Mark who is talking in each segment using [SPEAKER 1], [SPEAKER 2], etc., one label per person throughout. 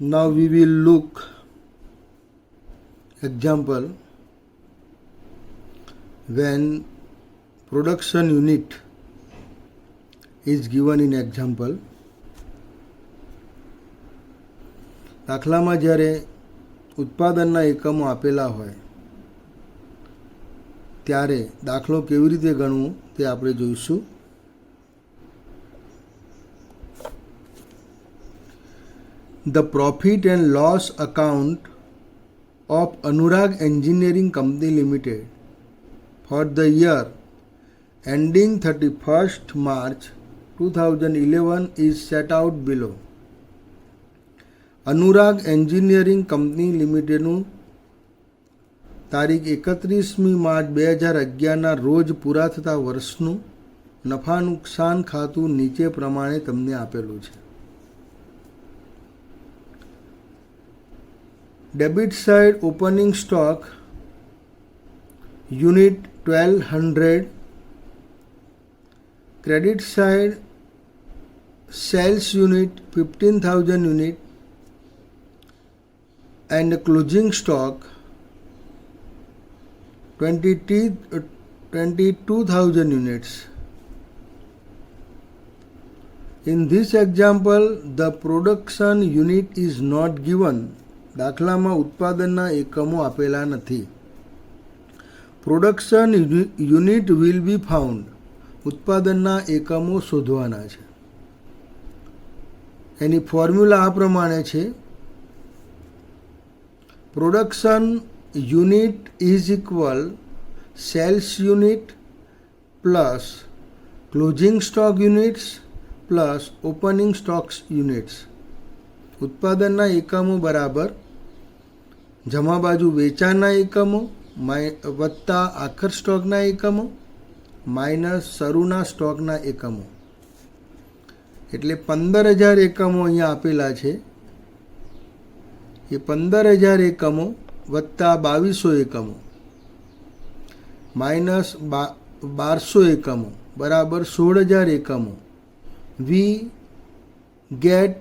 [SPEAKER 1] Now we will look example when production unit is given in example. દાખલામાં જ્યારે ઉત્પાદનના એકમો આપેલા હોય ત્યારે દાખલો કેવી રીતે ગણવું તે આપણે જોઈશું. The profit and loss account of Anurag Engineering Company Limited for the year ending 31st March 2011 is set out below. Anurag engineering company લિમિટેડનું તારીખ 31મી માર્ચ 2011ના રોજ પૂરા થતા વર્ષનું નફા નુકસાન ખાતું નીચે પ્રમાણે તમને આપેલું છે. Debit side opening stock unit 1200, credit side sales unit 15,000 unit and closing stock 22,000 units. In this example, the production unit is not given. દાખલામાં ઉત્પાદનના એકમો આપેલા નથી. Production unit will be found. ઉત્પાદનના એકમો શોધવાના છે. એની ફોર્મ્યુલા આ પ્રમાણે છે. Production unit is equal sales unit plus closing stock units plus opening stocks units. ઉત્પાદનના એકમો બરાબર જમા બાજુ વેચાણના એકમો વત્તા આખર સ્ટોકના એકમો માઇનસ શરૂના સ્ટોકના એકમો. એટલે 15,000 એકમો અહીંયા આપેલા છે. એ 15,000 એકમો વત્તા 2200 એકમો માઇનસ 1200 એકમો બરાબર 16,000 એકમો. We get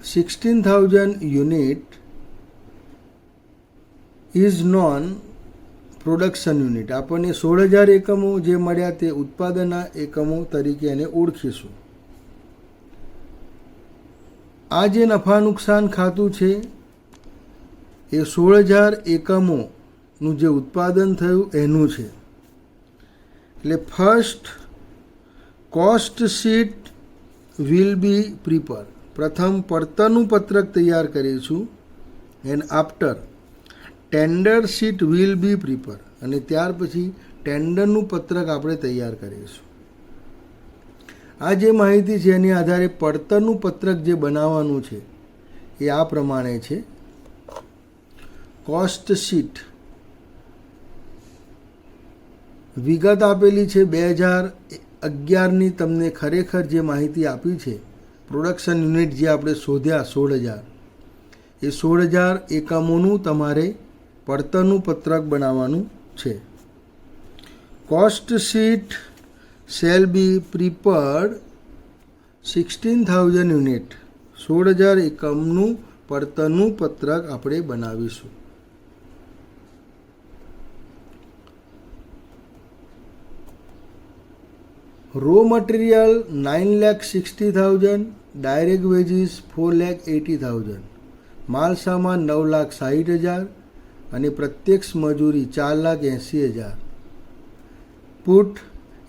[SPEAKER 1] 16,000 unit is known production unit. આપણને 16,000 એકમો જે મળ્યા તે ઉત્પાદનના એકમો તરીકે એને ઓળખીશું. આ જે નફા નુકસાન ખાતું છે એ 16,000 એકમોનું જે ઉત્પાદન થયું એનું છે. એટલે first cost sheet will be prepare. પ્રથમ પડતરનું પત્રક તૈયાર કરીશું and after tender sheet will be prepare. અને ત્યાર પછી ટેન્ડરનું પત્રક આપણે તૈયાર કરીશું. આ જે માહિતી છે એની આધારે પડતરનું પત્રક જે બનાવવાનું છે એ આ પ્રમાણે છે. કોસ્ટ શીટ વિગત આપેલી છે 2011ની. તમને ખરેખર જે માહિતી આપી છે પ્રોડક્શન યુનિટ જે આપણે શોધ્યા 16,000 એ 16,000 એકમોનું તમારે પડતરનું પત્રક બનાવવાનું છે. Cost sheet shall be prepared 16,000 unit. 16,000 એકમનું પડતરનું પત્રક આપણે બનાવીશું. રો મટીરિયલ 9,60,000, ડાયરેક્ટ વેજીસ 4,80,000, માલ સામાન 9,60,000 અને પ્રત્યક્ષ મજૂરી 4,80,000. Put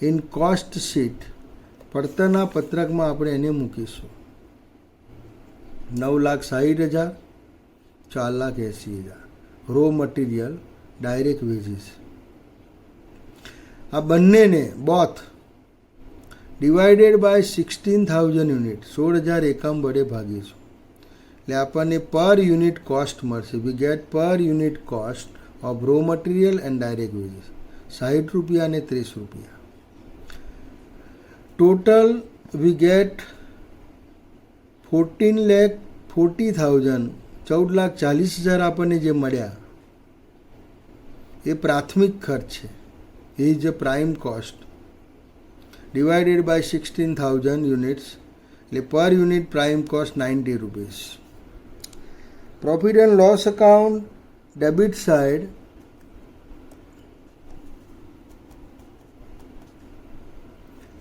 [SPEAKER 1] in cost sheet. પડતરના પત્રકમાં આપણે એને મૂકીશું. 9,60,000, 4,80,000 રો મટીરિયલ, ડાયરેક્ટ વેજીસ. આ બંનેને બોથ ડિવાઇડેડ બાય 16,000 યુનિટ 16,000 એકમ વડે ભાગીશું. એટલે આપણને પર યુનિટ કોસ્ટ મળશે. વી ગેટ પર unit cost of raw material and direct veggies 60 રૂપિયા અને 30 રૂપિયા. ટોટલ વી ગેટ 14,40,000 14,40,000 આપણને જે મળ્યા એ પ્રાથમિક ખર્ચ છે. એ is a prime cost divided by 16,000 units. એટલે per unit prime cost 90 rupees. Profit and loss account, debit side,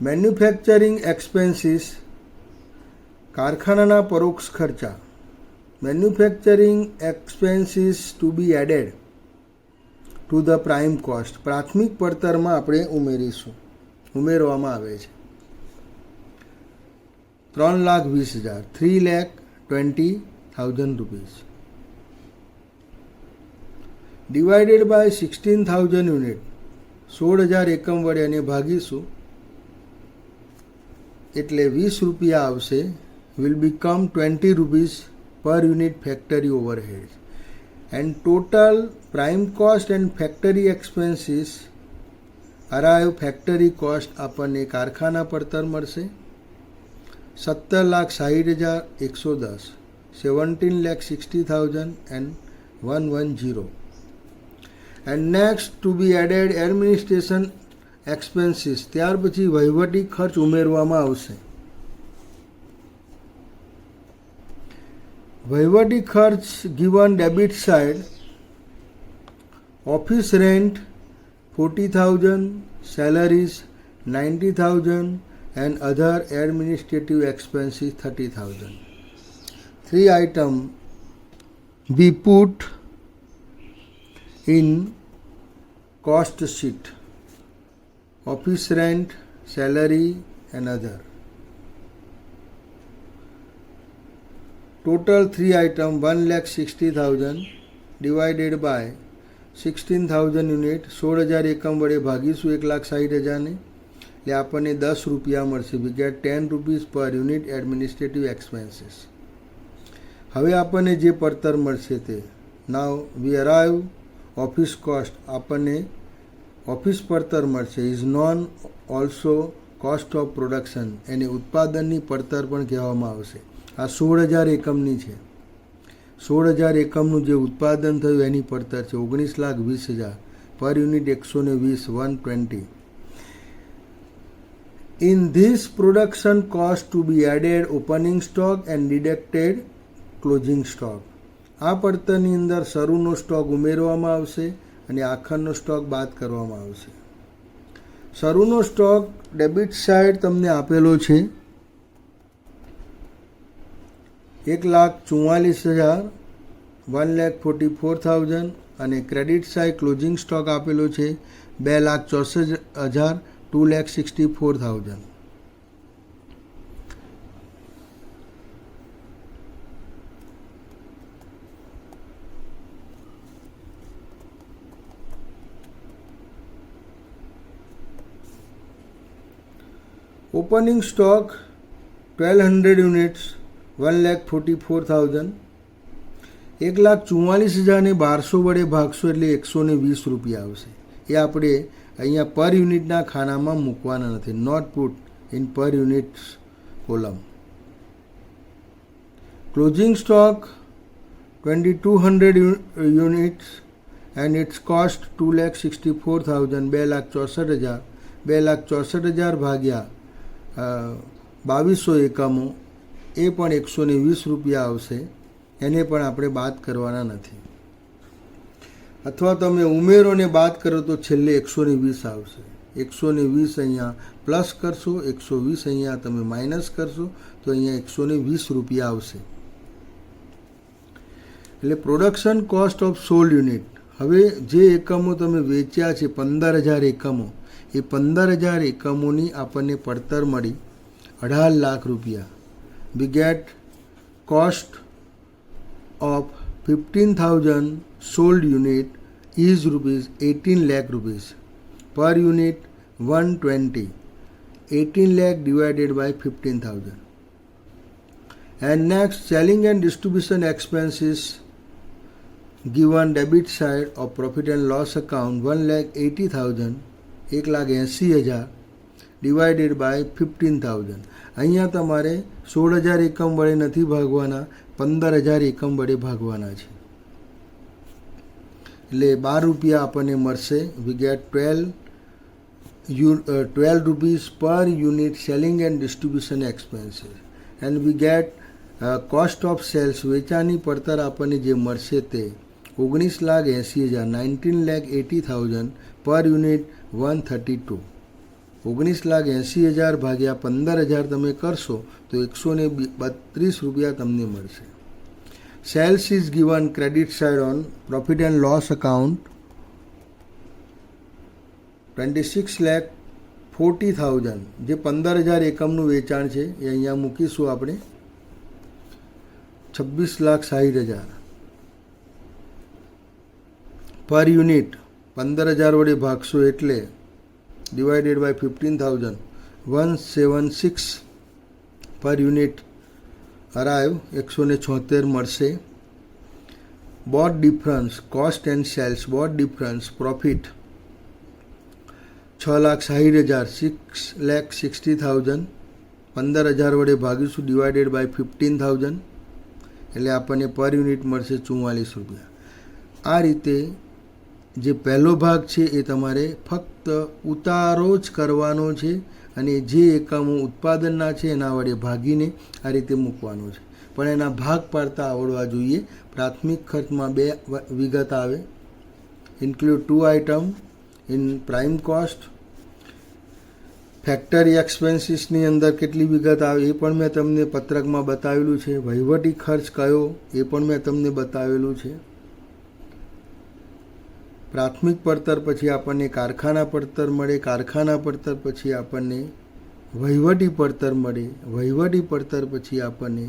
[SPEAKER 1] manufacturing expenses, કારખાનાના પરોક્ષ ખર્ચા. Manufacturing expenses to be added to the prime cost, પ્રાથમિક પડતરમાં આપણે ઉમેરવામાં આવે છે. 3,20,000, 3,20,000 રૂપીસ ડિવાઇડેડ બાય 16,000 યુનિટ, 16,000 એકમ વડે એને ભાગીશું એટલે 20 રૂપિયા આવશે. Will become 20 rupees per unit factory overhead. And total prime cost and factory expenses arrive factory cost આપણને કારખાના પડતર મળશે 17,60,110, 17,60,110. And next to be added administration expenses, ત્યાર પછી વહીવટી ખર્ચ ઉમેરવામાં આવશે. વહીવટી ખર્ચ given debit side, office rent 40,000, salaries 90,000 and other administrative expenses 30,000. 3 items we put in cost sheet: office rent, salary and other. Total 3 items 1,60,000 divided by 16,000 unit, 16,000 એકમ વડે ભાગીશું 1,60,000 ને એટલે આપણને 10 રૂપિયા મળશે. We gate 10 rupees per unit administrative expenses. હવે આપણને જે પડતર મળશે તે નાવ વી અરાઇવ ઓફિસ કોસ્ટ, આપણને ઓફિસ પડતર મળશે. Is known also cost of production, એને ઉત્પાદનની પડતર પણ કહેવામાં આવશે. આ 16,000 એકમની છે. 16,000 એકમનું જે ઉત્પાદન થયું એની પડતર છે 19,20,000 પર unit 120, 120. In this production cost to be added opening stock and deducted closing stock. આ પડતરની અંદર શરૂનો સ્ટોક ઉમેરવામાં આવશે અને આખરનો સ્ટોક બાદ કરવામાં આવશે. શરૂનો સ્ટોક ડેબિટ સાઇડ તમને આપેલો છે 1,44,000, 1,44,000 અને ક્રેડિટ સાઇડ ક્લોઝિંગ સ્ટોક આપેલો છે 2,64,000, 2,64,000. Opening stock 1,200 units, 1,44,000. 1,44,000 ને 1200 વડે ભાગશો એટલે 120 રૂપિયા આવશે. એ આપણે અહીંયા પર યુનિટના ખાનામાં મૂકવાના નથી. Not put in per units column. Closing stock 2,200 units and its cost 2,64,000, 2,64,000. 2,64,000 ભાગ્યા 2,200 એકમો એ પણ 120 રૂપિયા આવશે. એને પણ આપણે બાદ કરવાના નથી. અથવા તમે ઉમેરોને બાદ કરો તો છેલ્લે 120 આવશે. 120 અહીંયા પ્લસ કરશો, 120 અહીંયા તમે માઇનસ કરશો તો અહીંયા 120 રૂપિયા આવશે. એટલે production cost of sold unit. હવે જે એકમો તમે વેચ્યા છે 15,000 એકમો, એ 15,000 એકમોની આપણને પડતર મળી 18 લાખ રૂપિયા. વી get cost of 15,000 sold unit is rupees 18 lakh rupees. Per unit 120. 18 lakh divided by 15,000. And next, selling and distribution expenses given debit side of profit and loss account 1,80,000, 1,80,000 divided by 15,000. અહીંયા તમારે 16,000 એકમ વડે નથી ભાગવાના, 15,000 એકમ વડે ભાગવાના છે. એટલે 12 રૂપિયા આપણને મળશે. We get 12 rupees per unit selling and distribution expenses. And we get cost of sales વેચાણની પડતર આપણને જે મળશે તે 19,80,000 19,80,000 પર યુનિટ 132. 19,80,000 ભાગ્યા 15,000 તમે કરશો તો 132 રૂપિયા તમને મળશે. Sales is given credit side on profit and loss account 26,40,000 જે 15,000 એકમનું વેચાણ છે એ અહીંયા મૂકીશું આપણે 26,60,000 પર યુનિટ 15,000 વડે ભાગશો એટલે ડિવાઇડેડ બાય 15,000 176 પર યુનિટ અરાઈવ 176 મળશે. Boat difference cost and cells boat difference profit 6,60,000 6,60,000 15,000 વડે ભાગીશું ડિવાઇડેડ બાય 15,000 એટલે આપણને પર યુનિટ મળશે 44 રૂપિયા. આ રીતે જે પહેલો ભાગ છે એ તમારે ફક્ત ઉતારો જ કરવાનો છે અને જે એકમો ઉત્પાદનના છે એના વડે ભાગીને આ રીતે મૂકવાનો છે. પણ એના ભાગ પાડતા આવડવા જોઈએ. પ્રાથમિક ખર્ચમાં 2 વિગત આવે. Include 2 item in prime cost. Factory એક્સપેન્સીસની અંદર કેટલી વિગત આવે એ પણ મેં તમને પત્રકમાં બતાવેલું છે. વહીવટી ખર્ચ કયો એ પણ મેં તમને બતાવેલું છે. પ્રાથમિક પડતર પછી આપણને કારખાના પડતર મળે. કારખાના પડતર પછી આપણને વહીવટી પડતર મળે. વહીવટી પડતર પછી આપણને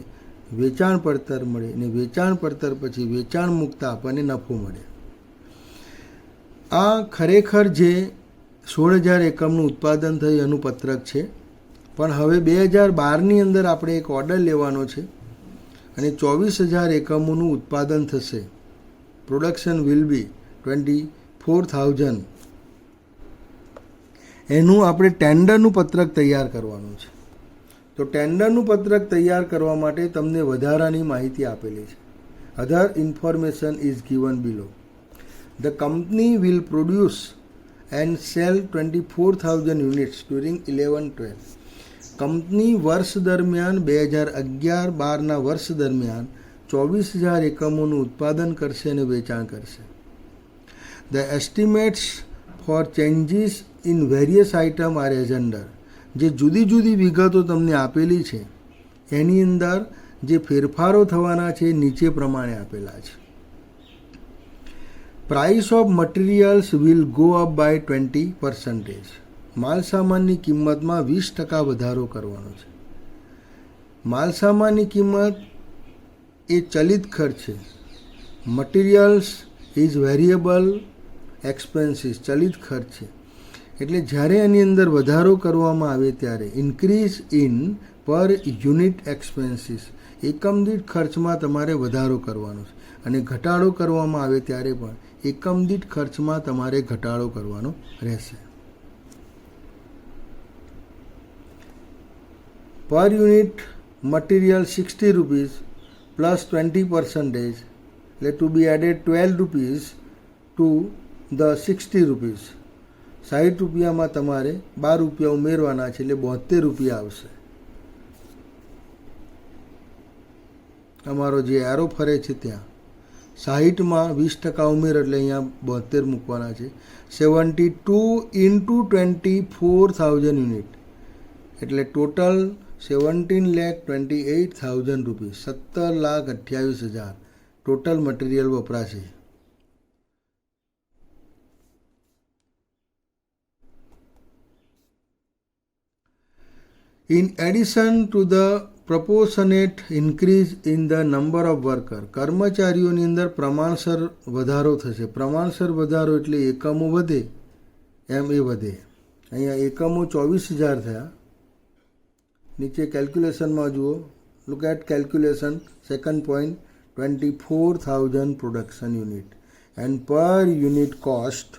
[SPEAKER 1] વેચાણ પડતર મળે અને વેચાણ પડતર પછી વેચાણ મૂકતા આપણને નફો મળે. આ ખરેખર જે 16,000 એકમનું ઉત્પાદન થયું એનું પત્રક છે. પણ હવે 2012ની અંદર આપણે એક ઓર્ડર લેવાનો છે અને 24,000 એકમોનું ઉત્પાદન થશે. Production will be 24,000. એનું આપણે ટેન્ડરનું પત્રક તૈયાર કરવાનું છે. તો ટેન્ડરનું પત્રક તૈયાર કરવા માટે તમને વધારાની માહિતી આપેલી છે. Other information is given below. The company will produce and sell 24,000 units during 11-12. Company વર્ષ દરમિયાન 2011-12ના વર્ષ દરમિયાન 24,000 એકમોનું ઉત્પાદન કરશે અને વેચાણ કરશે. The estimates for changes in various item are as under. જે જુદી જુદી વિગતો તમને આપેલી છે એની અંદર જે ફેરફારો થવાના છે નીચે પ્રમાણે આપેલા છે. Price of materials will go up by 20%. માલસામાનની કિંમતમાં 20% વધારો કરવાનો છે. માલસામાનની કિંમત એ ચલિત ખર્ચ છે. મટીરિયલ્સ ઇઝ વેરિયેબલ એક્સપેન્સીસ ચલિત ખર્ચ છે. એટલે જ્યારે એની અંદર વધારો કરવામાં આવે ત્યારે ઇન્ક્રીઝ ઇન પર યુનિટ એક્સપેન્સીસ એકમ દીઠ ખર્ચમાં તમારે વધારો કરવાનો છે અને ઘટાડો કરવામાં આવે ત્યારે પણ એકમ દીઠ ખર્ચમાં તમારે ઘટાડો કરવાનો રહેશે. પર યુનિટ મટીરિયલ 60 રૂપીસ પ્લસ 20% એટલે to be added 12 rupees to the 60 rupees. 60 રૂપિયામાં તમારે 12 રૂપિયા ઉમેરવાના છે એટલે 72 રૂપિયા આવશે. તમારો જે એરો ફરે છે ત્યાં 60માં 20% ઉમેર એટલે અહીંયા 72 મૂકવાના છે. 72 ઇન્ટુ 24,000 યુનિટ એટલે ટોટલ 17,28,000 રૂપીસ 17,28,000 ટોટલ મટીરિયલ વપરાશે. In addition to the proportionate increase in the number of worker, કર્મચારીઓની અંદર પ્રમાણસર વધારો થશે. પ્રમાણસર વધારો એટલે એકમો વધે એમ એ વધે. અહીંયા એકમો 24,000 થયા. નીચે કેલ્ક્યુલેશનમાં જુઓ. Look at calculation. Second point 24,000 production unit and per unit cost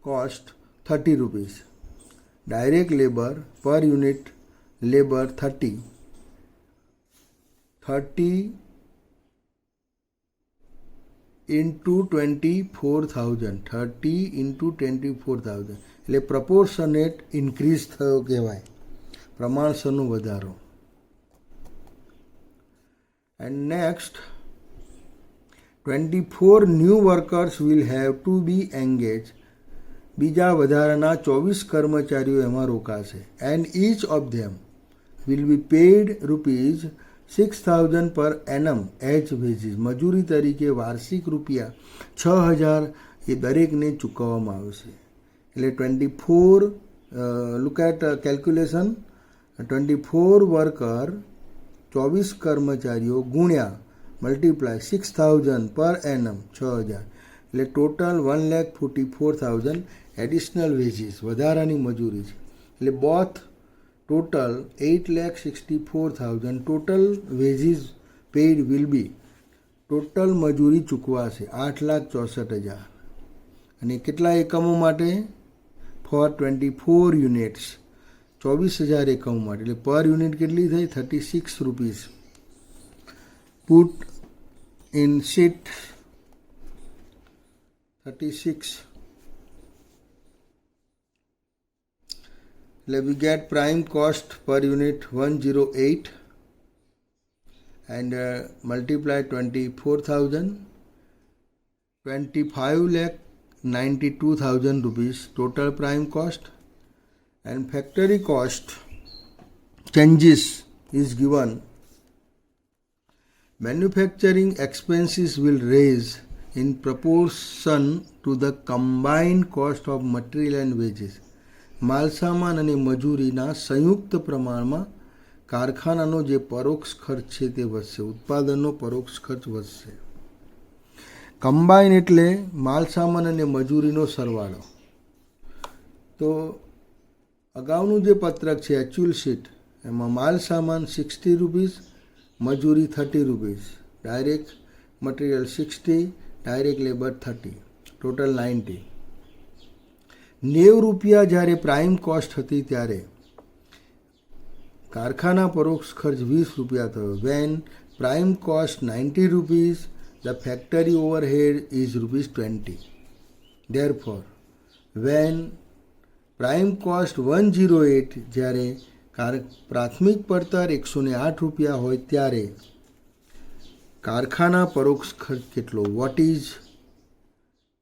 [SPEAKER 1] cost 30 rupees. Direct labor per unit labor 30 into 24,000 30 into 24,000 એટલે પ્રપોર્શનેટ ઇન્ક્રીઝ થયો કહેવાય. પ્રમાણસરનો વધારો. And next 24 new workers will have to be engage. બીજા વધારાના 24 કર્મચારીઓ એમાં રોકાશે. And each of them will be paid ₹6,000 per annum H veggies. મજૂરી તરીકે વાર્ષિક ₹6,000 એ દરેકને ચૂકવવામાં આવશે. એટલે 24 લુક એટ કેલ્ક્યુલેશન. 24 વર્કર 24 કર્મચારીઓ ગુણ્યા મલ્ટીપ્લાય 6,000 પર એનમ 6,000 એટલે ટોટલ 1,44,000 એડિશનલ વેજીસ વધારાની મજૂરી છે. એટલે both total 8,64,000 total veggies paid will be. Total મજૂરી ચૂકવાશે 8,64,000. અને કેટલા એકમો માટે? ફોર 24 યુનિટ્સ 24,000 એકમો માટે. એટલે પર યુનિટ કેટલી થઈ? ₹36. Put in sheet 36. એટલે we get prime cost per unit 108 and multiply 24,000 ₹25,92,000 total prime cost. And factory cost changes is given. Manufacturing expenses will raise in proportion to the combined cost of material and wages. માલસામાન અને મજૂરીના સંયુક્ત પ્રમાણમાં કારખાનાનો જે પરોક્ષ ખર્ચ છે તે વધશે. ઉત્પાદનનો પરોક્ષ ખર્ચ વધશે. કમ્બાઈન એટલે માલસામાન અને મજૂરીનો સરવાળો. તો અગાઉનું જે પત્રક છે એક્ચ્યુઅલ શીટ એમાં માલસામાન ₹60, મજૂરી ₹30, direct material 60, direct labour 30, total 90. ₹90 જ્યારે પ્રાઇમ કોસ્ટ હતી ત્યારે કારખાના પરોક્ષ ખર્ચ ₹20 થયો. When prime cost ₹90, the factory overhead is ₹20. Therefore, when prime cost 108 જ્યારે પ્રાથમિક પડતર ₹108 હોય ત્યારે કારખાના પરોક્ષ ખર્ચ કેટલો? What is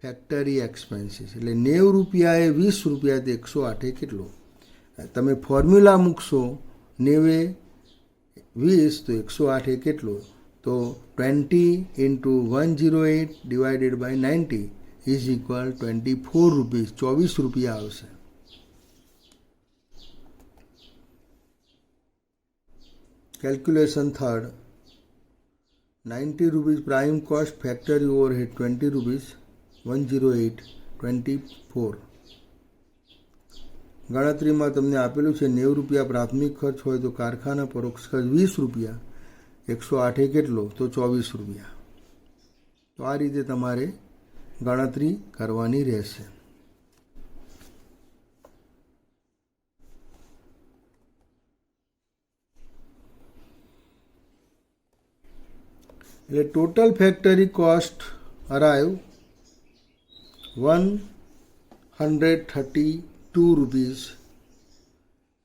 [SPEAKER 1] factory expenses? એટલે ₹90 એ ₹20 તે 108 કેટલો? તમે ફોર્મ્યુલા મૂકશો 90 20 તો 108 કેટલો? તો 20 × 108 ડિવાઇડેડ બાય 90 ઇઝ ઇક્વલ ₹24 ₹24 આવશે. Calculation third. ₹90 prime cost, factory overhead ₹20, 108 24. ગણતરીમાં તમને આપેલું છે ₹90 પ્રાથમિક ખર્ચ હોય તો કારખાના પરોક્ષ ખર્ચ ₹20, 108 કેટલો? તો ₹24. તો આ રીતે તમારે ગણતરી કરવાની રહેશે. એટલે total factory cost arrive ₹132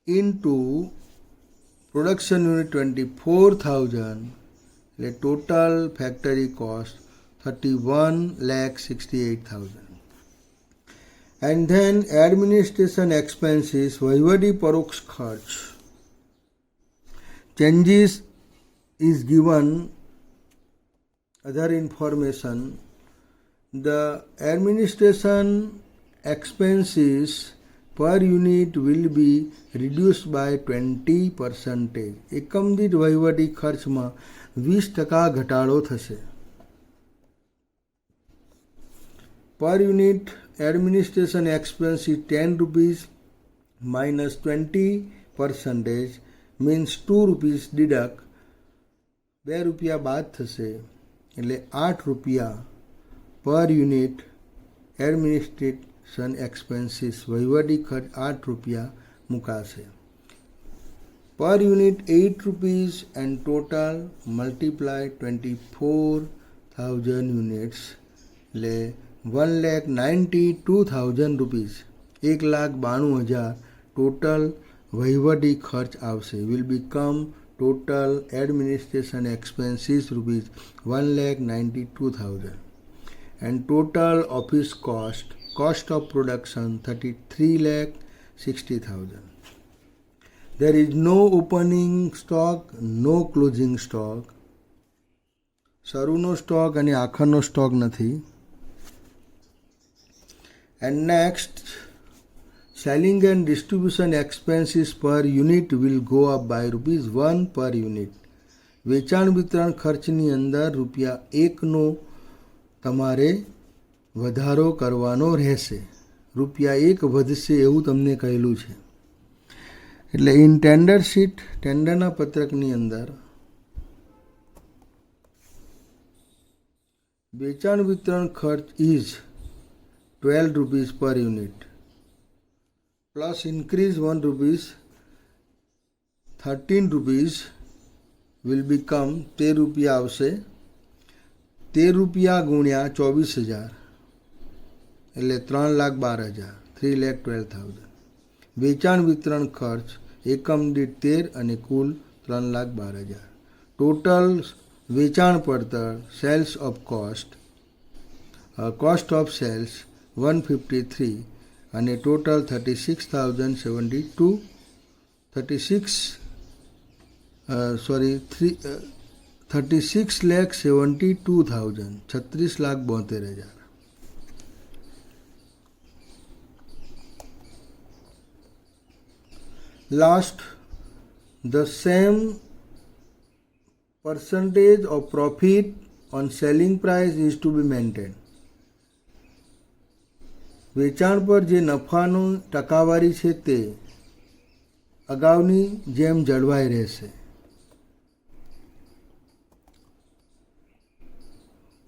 [SPEAKER 1] into production unit 24,000 એટલે total factory cost 31,68,000. And then administration expenses વહીવટી પરોક્ષ ખર્ચ changes is given. Other information, the administration expenses per unit will be reduced by 20%. એકમ દીઠ વહીવટી ખર્ચમાં 20% ઘટાડો થશે. પર unit administration expense is ₹10 minus 20% means ₹2 deduct. ₹2 બાદ થશે એટલે ₹8 પર યુનિટ એડમિનિસ્ટ્રેશન એક્સપેન્સીસ વહીવટી ખર્ચ ₹8 મુકાશે. પર unit ₹8 end total multiply 24,000 units એટલે ₹1,92,000 1,92,000 ટોટલ વહીવટી ખર્ચ આવશે. Will become total administration expenses ₹1,92,000 and total office cost of production 33,60,000. There is no opening stock, no closing stock. શરૂનો સ્ટોક અને આખરનો સ્ટોક નથી. And next, selling and distribution expenses per unit will go up by ₹1 per unit. વેચાણ વિતરણ ખર્ચની અંદર ₹1નો તમારે વધારો કરવાનો રહેશે. ₹1 વધશે એવું તમને કહેલું છે. એટલે ઇન ટેન્ડર શીટ, ટેન્ડરના પત્રકની અંદર વેચાણ વિતરણ ખર્ચ is ₹12 per unit plus increase ₹1, ₹13 will become ₹13 આવશે. ₹13 ગુણ્યા 24,000 એટલે 3,12,000, 3,12,000. વેચાણ વિતરણ ખર્ચ એકમ દીઠ 13 અને કુલ 3,12,000. ટોટલ વેચાણ પડતર sales of cost of sales 153 અને total 36,072 36,72,000 36,72,000. Last, the same percentage of profit on selling price is to be maintained. વેચાણ પર જે નફાનો ટકાવારી છે તે અગાઉની જેમ જળવાઈ રહેશે.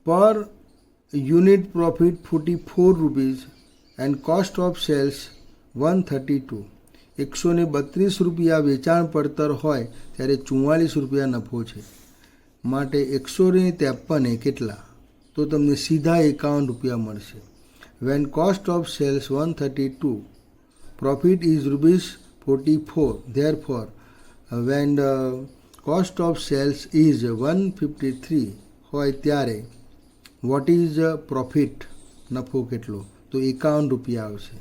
[SPEAKER 1] પર unit profit ₹44 and cost of sales 132. ₹132 વેચાણ પડતર હોય ત્યારે ₹44 નફો છે. માટે 153 કેટલા? તો તમને સીધા ₹51 મળશે. When cost of sales 132, profit is ₹44. Therefore, when the cost of sales is 153 હોય ત્યારે what is profit? નફો કેટલો? તો ₹51 આવશે.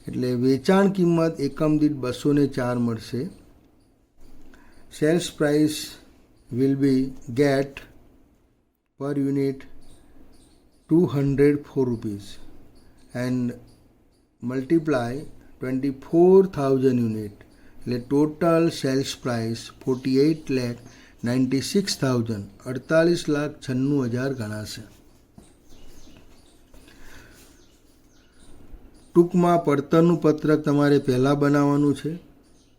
[SPEAKER 1] એટલે વેચાણ કિંમત એકમ દીઠ 204 મળશે. Sales price will be get per unit ₹204 and multiply 24,000 unit એટલે ટોટલ સેલ્સ પ્રાઇસ 48,96,000 48,96,000 ગણાશે. ટૂંકમાં પડતરનું પત્રક તમારે પહેલાં બનાવવાનું છે.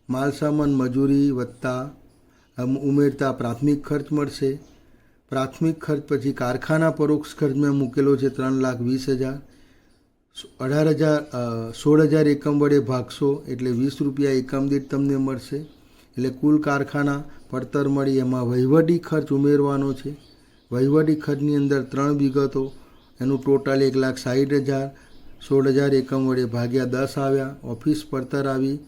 [SPEAKER 1] માલસામાન મજૂરી વત્તા ઉમેરતા પ્રાથમિક ખર્ચ મળશે. પ્રાથમિક ખર્ચ પછી કારખાના પરોક્ષ ખર્ચ મેં મૂકેલો છે 3,20,000. 16,000 એકમ વડે ભાગશો એટલે ₹20 એકમ દીઠ તમને મળશે. એટલે કુલ કારખાના પડતર મળી. એમાં વહીવટી ખર્ચ ઉમેરવાનો છે. વહીવટી ખર્ચની અંદર 3 વિગતો, એનું ટોટલ 1,60,000. 16,000 એકમ વડે ભાગ્યા 10 આવ્યા. ઓફિસ પડતર આવી.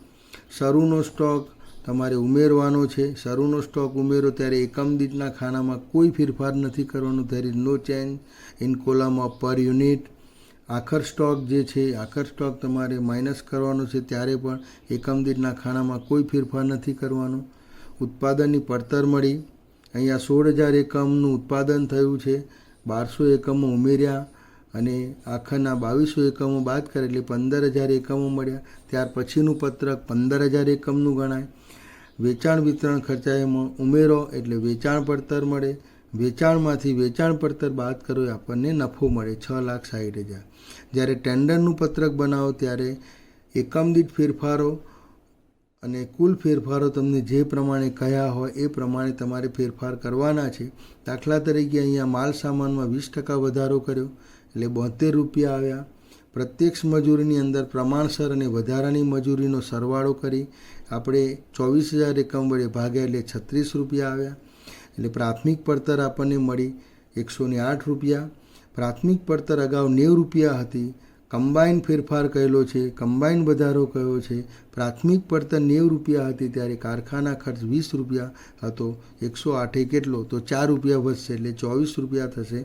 [SPEAKER 1] શરૂનો સ્ટોક તમારે ઉમેરવાનો છે. શરૂનો સ્ટોક ઉમેરો ત્યારે એકમ દીઠના ખાનામાં કોઈ ફેરફાર નથી કરવાનું. There is no change in column of per unit. આખર સ્ટોક જે છે, આખર સ્ટોક તમારે માઇનસ કરવાનો છે ત્યારે પણ એકમ દીઠના ખાનામાં કોઈ ફેરફાર નથી કરવાનો. ઉત્પાદનની પડતર મળી. અહીંયા 16,000 એકમનું ઉત્પાદન થયું છે. 1200 એકમો ઉમેર્યા અને આખરના 2200 એકમો બાદ કરે એટલે 15,000 એકમો મળ્યા. ત્યાર પછીનું પત્રક 15,000 એકમનું ગણાય. વેચાણ વિતરણ ખર્ચામાં ઉમેરો એટલે વેચાણ પડતર મળે. વેચાણમાંથી વેચાણ પડતર બાદ કરો એ આપણને નફો મળે 6,60,000. જ્યારે ટેન્ડરનું પત્રક બનાવો ત્યારે એકમ દીઠ ફેરફારો અને કુલ ફેરફારો તમને જે પ્રમાણે કહ્યા હોય એ પ્રમાણે તમારે ફેરફાર કરવાના છે. દાખલા તરીકે અહીંયા માલ સામાનમાં 20% વધારો કર્યો એટલે ₹72 આવ્યા. પ્રત્યક્ષ મજૂરીની અંદર પ્રમાણસર અને વધારાની મજૂરીનો સરવાળો કરી આપણે 24,000 એકમ વડે ભાગ્યા એટલે ₹36 આવ્યા. એટલે પ્રાથમિક પડતર આપણને મળી ₹108. પ્રાથમિક પડતર અગાઉ ₹90 હતી. કમ્બાઈન ફેરફાર કરેલો છે, કમ્બાઈન વધારો કયો છે. પ્રાથમિક પડતર 90 રૂપિયા હતી ત્યારે કારખાના ખર્ચ 20 રૂપિયા હતો. 108 કેટલો? તો 4 રૂપિયા વધશે એટલે 24 રૂપિયા થશે.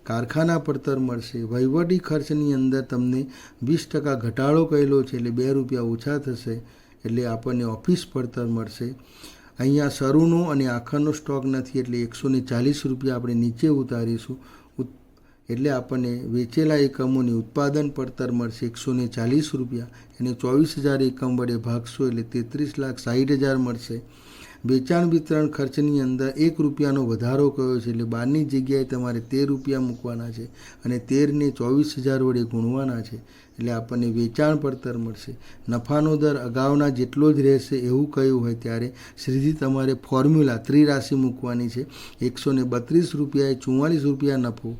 [SPEAKER 1] કારખાના પડતર મળશે. વહીવટી ખર્ચની અંદર તમને 20% ઘટાડો કરેલો છે એટલે 2 રૂપિયા ઓછા થશે એટલે આપણને ઓફિસ પડતર મળશે. અહીંયા શરૂનો અને આખરનો સ્ટોક નથી એટલે 140 રૂપિયા આપણે નીચે ઉતારીશું એટલે આપણને વેચેલા એકમોની ઉત્પાદન પડતર મળશે 140 રૂપિયા. એને 24,000 એકમ વડે ભાગશો એટલે 33,60,000 મળશે. વેચાણ વિતરણ ખર્ચની અંદર 1 રૂપિયાનો વધારો કયો છે એટલે 12ની જગ્યાએ તમારે 13 રૂપિયા મૂકવાના છે અને 13ને 24,000 વડે ગુણવાના છે એટલે આપણને વેચાણ પડતર મળશે. નફાનો દર અગાઉના જેટલો જ રહેશે એવું કહ્યું હોય ત્યારે સીધી તમારે ફોર્મ્યુલા ત્રિરાશિ મૂકવાની છે. 132 રૂપિયાએ 44 રૂપિયા નફો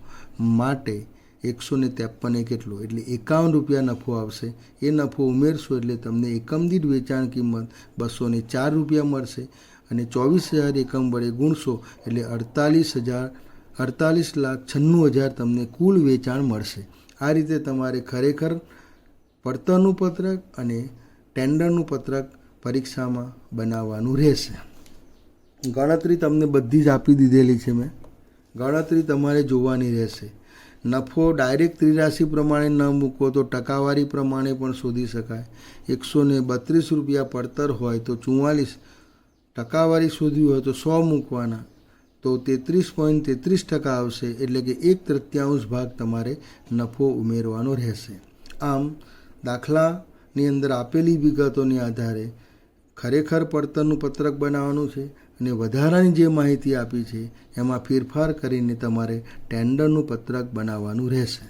[SPEAKER 1] માટે 153 કેટલો એટલે 51 રૂપિયા નફો આવશે. એ નફો ઉમેરશો એટલે તમને એકમ દીઠ વેચાણ કિંમત 204 રૂપિયા મળશે અને 24,000 એકમ વડે ગુણશો એટલે 48,96,000 તમને કુલ વેચાણ મળશે. આ રીતે તમારે ખરેખર પડતરનું પત્રક અને ટેન્ડરનું પત્રક પરીક્ષામાં બનાવવાનું રહેશે. ગણતરી તમને બધી જ આપી દીધેલી છે મેં. ગણતરી તમારે જોવાની રહેશે. નફો ડાયરેક્ટ ત્રિરાશિ પ્રમાણે ન મૂકો તો ટકાવારી પ્રમાણે પણ શોધી શકાય. 132 રૂપિયા પડતર હોય તો 44 ટકાવારી શોધવી હોય તો 100 મૂકવાના તો 33.33% આવશે એટલે કે 1/3 ભાગ તમારે નફો ઉમેરવાનો રહેશે. આમ દાખલાની અંદર આપેલી વિગતોને આધારે ખરેખર પડતરનું પત્રક બનાવવાનું છે અને વધારાની જે માહિતી આપી છે એમાં ફેરફાર કરીને તમારે ટેન્ડરનું પત્રક બનાવવાનું રહેશે.